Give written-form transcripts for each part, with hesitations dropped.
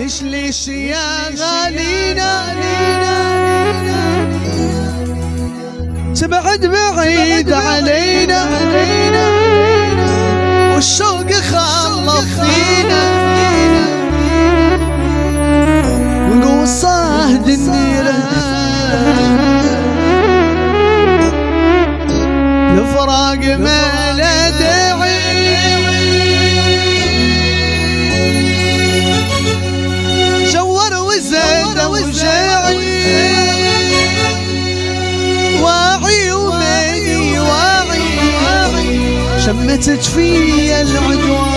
ليش يا غالينا تبعد بعيد علينا والشوق خلف فينا ونقول صاهد النيران الفراق ما لا داعي جور وزاد وجاعي واعي وماني واعي شمتت فيا العدوان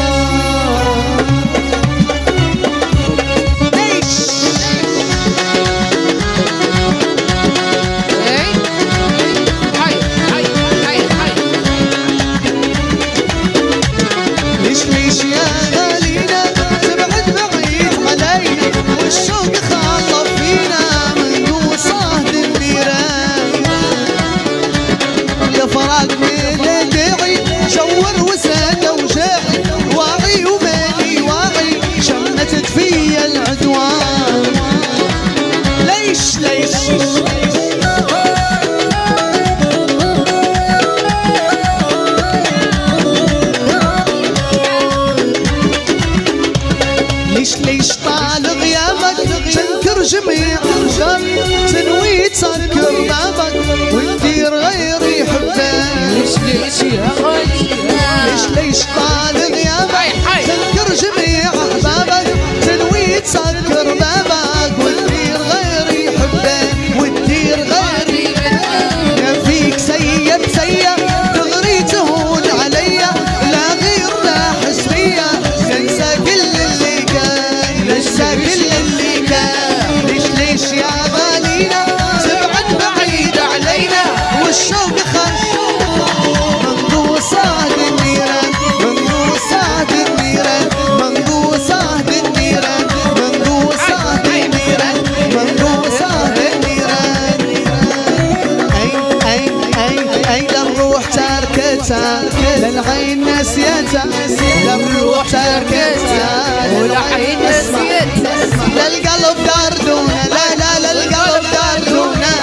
ليش يا غالينا تبعد بعيد علينا والشوق خاطف فينا من قوة صهد النيران يا فراق من داعي جور وساد وجاعي واعي وماني واعي شمتت فيا العدوان ليش ليش طال غيابك تنكر جميع الرجال تنوي تسكر بابك وندير غيري حبك ليش يا غالي ليش طال غيابك تنكر جميع احبابك تنوي تسكر بابك وندير غيري حبك وندير غيري يا فيك سيء تغري تهون عليا لا غير لا حسبية تنسى كل اللي كان ليش يا غالينا تبعد بعيد علينا والشوق خش منقوص صهد النيران منقوص صهد النيران منقوص صهد النيران منقوص صهد النيران منقوص صهد النيران اي للروح تركتها للعين نسيتها للروح تركتها والعين نسيتها للقلب دردونا لا للقلب دردونا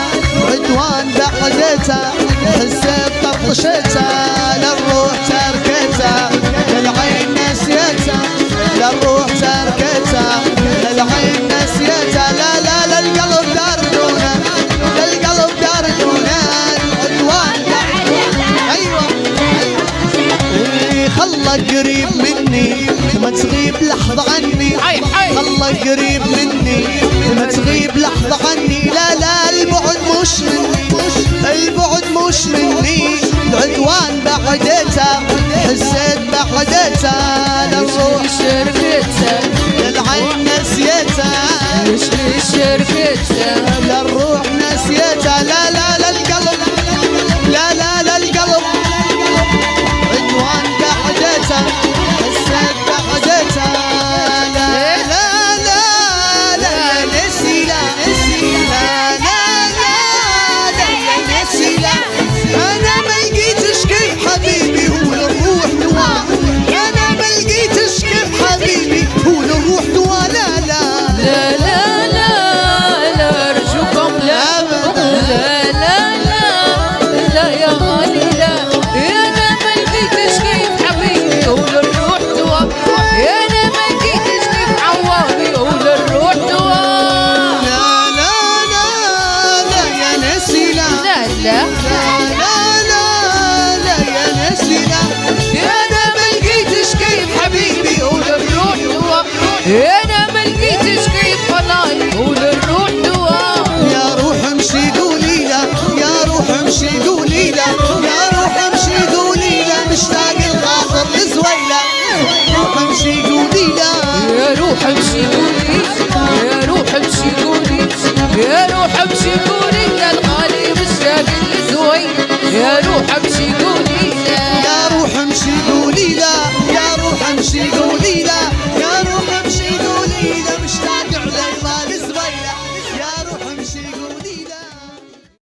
عدوان بعدتها حسيت طفشتها للروح تركتها للعين نسيتها للروح تركتها للعين نسيتها لا للقلب دردونا للقلب دردونا عدوان ايوه خلك قريب مني ما تغيب لحظة عني خلك قريب مني ما تغيب لحظة عني لا البعد مش مني البعد مش مني العدوان بعدتها حسيت بعدتها للروح شركتها للعين نسيتها ليش شركتها للروح نسيتها لا للقلب لا للقلب عدوان بعدتها حسيت بعدتها لا نسي لا نسي لا انا ما لقيتش كيف حبيبي هو الروح دواء انا ما لقيتش كيف حبيبي هو الروح دواء لا ارجوكم لا يا غالي لا انا ما لقيتش كيف حبيبي قول الروح دواء انا ما لقيتش كيف عوضي قول الروح دواء لا يا نسي لا لا يا نسي لا انا ما لقيتش كيف حبيبي قول الروح دواء